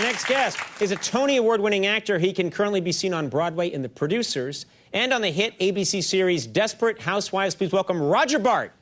next guest is a Tony Award-winning actor. He can currently be seen on Broadway in The Producers and on the hit ABC series Desperate Housewives. Please welcome Roger Bart.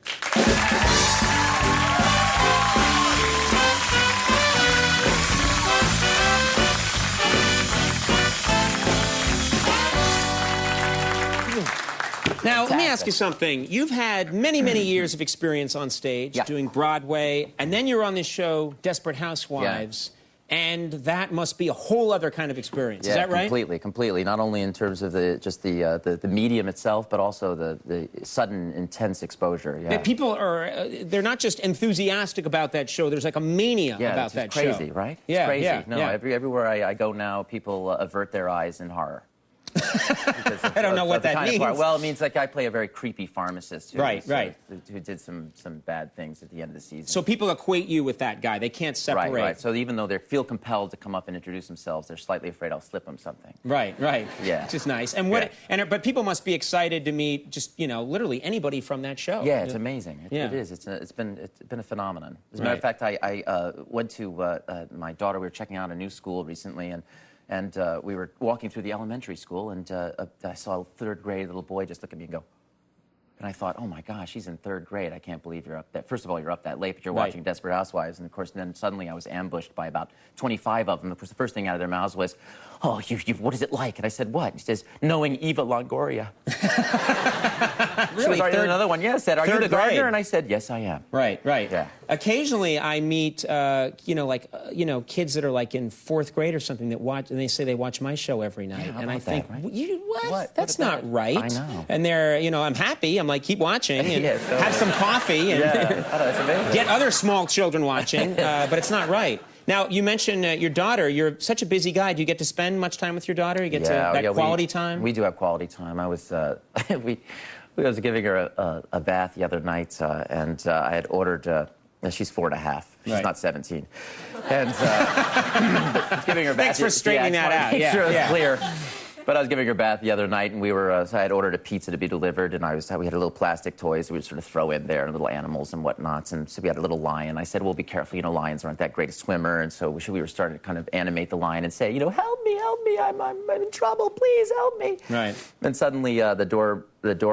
Now, let me ask you something. You've had many, many years of experience on stage doing Broadway, and then you're on this show, Desperate Housewives, and that must be a whole other kind of experience. Is that right? Completely. Not only in terms of the medium itself, but also the sudden, intense exposure. Yeah. People are, they're not just enthusiastic about that show. There's like a mania about that show. It's crazy, right? It's crazy. No, everywhere I go now, people avert their eyes in horror. I don't know what that means. Well, it means like I play a very creepy pharmacist who did some bad things at the end of the season. So people equate you with that guy. They can't separate. Right. So even though they feel compelled to come up and introduce themselves, they're slightly afraid I'll slip them something. Right. Yeah. Which is nice. And but people must be excited to meet just, literally anybody from that show. Yeah, it's amazing. It is. It's been a phenomenon. As a matter of fact, I went to my daughter. We were checking out a new school recently, and we were walking through the elementary school, and I saw a third-grade little boy just look at me and go, and I thought, oh, my gosh, he's in third grade. I can't believe you're up that. First of all, you're up that late, but you're watching Desperate Housewives. And, of course, then suddenly I was ambushed by about 25 of them. Of course, the first thing out of their mouths was, oh, what is it like? And I said, what? He says, knowing Eva Longoria. Really? She was already another one. Yeah, said, are you the gardener? And I said, yes, I am. Right. Yeah. Occasionally, I meet, kids that are like in fourth grade or something that watch, and they say they watch my show every night, and I think, what? That's not right. I know. And they're, I'm happy. I'm like, keep watching and have some coffee and that's amazing. Get other small children watching, but it's not right. Now, you mentioned your daughter. You're such a busy guy. Do you get to spend much time with your daughter? You get to quality time? We do have quality time. I was, we was giving her a bath the other night, and I had ordered, she's 4.5. She's not 17. And giving her bath. Thanks for straightening that out. Make sure it's clear. But I was giving her bath the other night, and we were, so I had ordered a pizza to be delivered, and we had a little plastic toys we would sort of throw in there, and little animals and whatnots, and so we had a little lion. I said, well, be careful, lions aren't that great a swimmer, and so we were starting to kind of animate the lion and say, help me, I'm in trouble, please help me. Right. And suddenly the door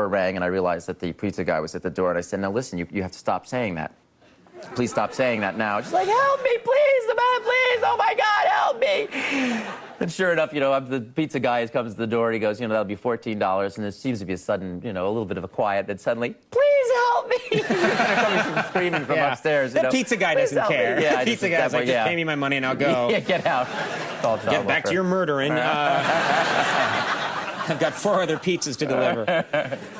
rang, and I realized that the pizza guy was at the door, and I said, now listen, you have to stop saying that. Please stop saying that now. She's like, help me, please, the man, please, oh my God, help me. And sure enough, the pizza guy comes to the door, and he goes, that'll be $14, and there seems to be a sudden, a little bit of a quiet, then suddenly, please help me. Coming screaming from upstairs. The pizza guy doesn't care. Yeah, the pizza guy's like, just pay me my money and I'll go. Yeah, get out. Get back to your murdering. I've got 4 other pizzas to deliver.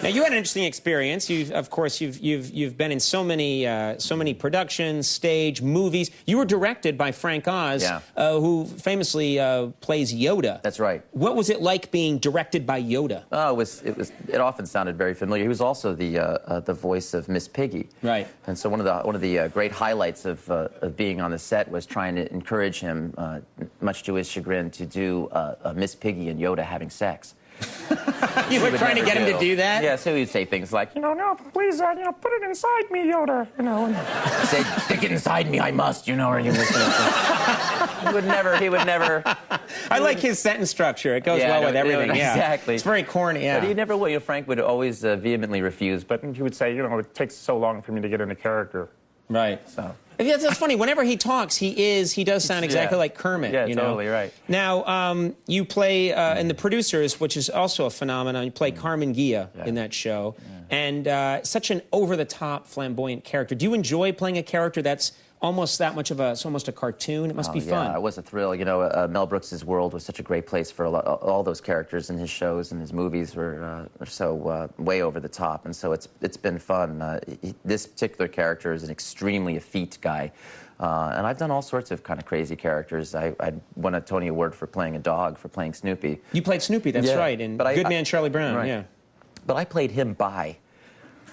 Now, you had an interesting experience. Of course, you've been in so many productions, stage, movies. You were directed by Frank Oz, who famously plays Yoda. That's right. What was it like being directed by Yoda? Oh, it often sounded very familiar. He was also the voice of Miss Piggy. Right. And so one of the great highlights of being on the set was trying to encourage him, much to his chagrin, to do Miss Piggy and Yoda having sex. You were trying to get him to do that? Yeah, so he'd say things like, no, please, put it inside me, Yoda, and say, stick it inside me, I must, or you he would never. I like his sentence structure. It goes well with everything. Exactly. It's very corny. Yeah. But he never would. Frank would always vehemently refuse. But he would say, it takes so long for me to get into character. Right. So. Yeah, that's funny. Whenever he talks, he does sound exactly like Kermit. Yeah, totally right. Now, you play in The Producers, which is also a phenomenon. You play Carmen Gia in that show, and such an over-the-top, flamboyant character. Do you enjoy playing a character that's almost that much of it's almost a cartoon? It must be fun. Yeah, it was a thrill. Mel Brooks's world was such a great place for all those characters, and his shows and his movies were so way over the top, and so it's been fun. This particular character is an extremely effete guy, and I've done all sorts of kind of crazy characters. I won a Tony Award for playing a dog, for playing Snoopy. You played Snoopy, that's right, in Good Man, Charlie Brown. Yeah. But I played him by,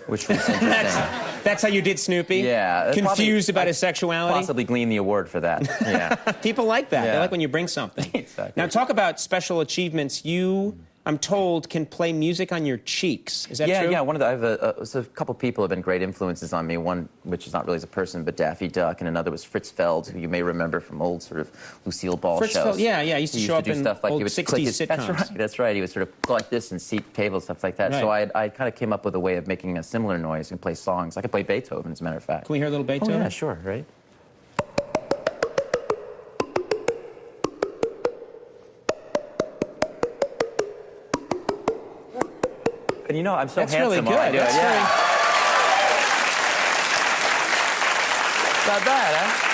which was interesting. That's how you did Snoopy? Yeah. Confused about his sexuality? Possibly glean the award for that. Yeah. People like that. They like when you bring something. Exactly. Now, talk about special achievements. You I'm told, can play music on your cheeks. Is that true? Yeah. One of the so a couple people have been great influences on me. One, which is not really as a person, but Daffy Duck, and another was Fritz Feld, who you may remember from old sort of Lucille Ball Fritz shows. Feld, yeah. He used to show up do in stuff like old he would 60s click his, sitcoms. That's right. He would sort of go like this and seat tables, stuff like that. Right. So I kind of came up with a way of making a similar noise and play songs. I could play Beethoven, as a matter of fact. Can we hear a little Beethoven? Oh, yeah, sure, right? And you know, I'm so That's handsome really good. while I do it. That's Yeah. Not bad, huh?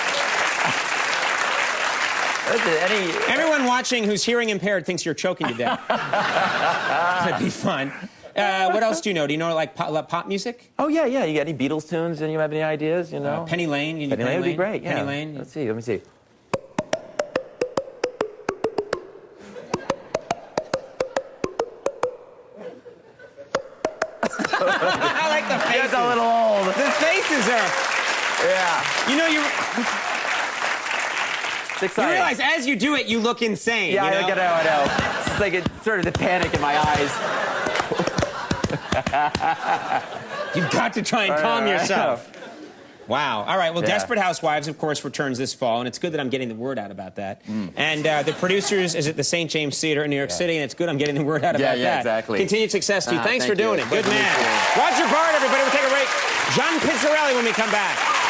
Listen, Everyone watching who's hearing impaired thinks you're choking to death. That'd be fun. What else do you know? Do you know like pop music? Oh yeah. You got any Beatles tunes? And you have any ideas? You know, Penny Lane. You Penny Lane would be great. Yeah. Penny Lane. Let's see. Let me see. I like the faces. It's a little old. The faces are. Yeah. You know, It's you exciting. realize as you do it, you look insane. Yeah, you know? I know. It's like it's sort of the panic in my eyes. You've got to try and calm yourself. Wow. All right. Well, Yeah. Desperate Housewives, of course, returns this fall, and it's good that I'm getting the word out about that. And the producers is at the St. James Theater in New York City, and it's good I'm getting the word out about that. Yeah, exactly. Continued success to you. Thanks thank for doing you. it. Good Pleasure to man. meet you. Roger Bart, everybody. We'll take a break. John Pizzarelli when we come back.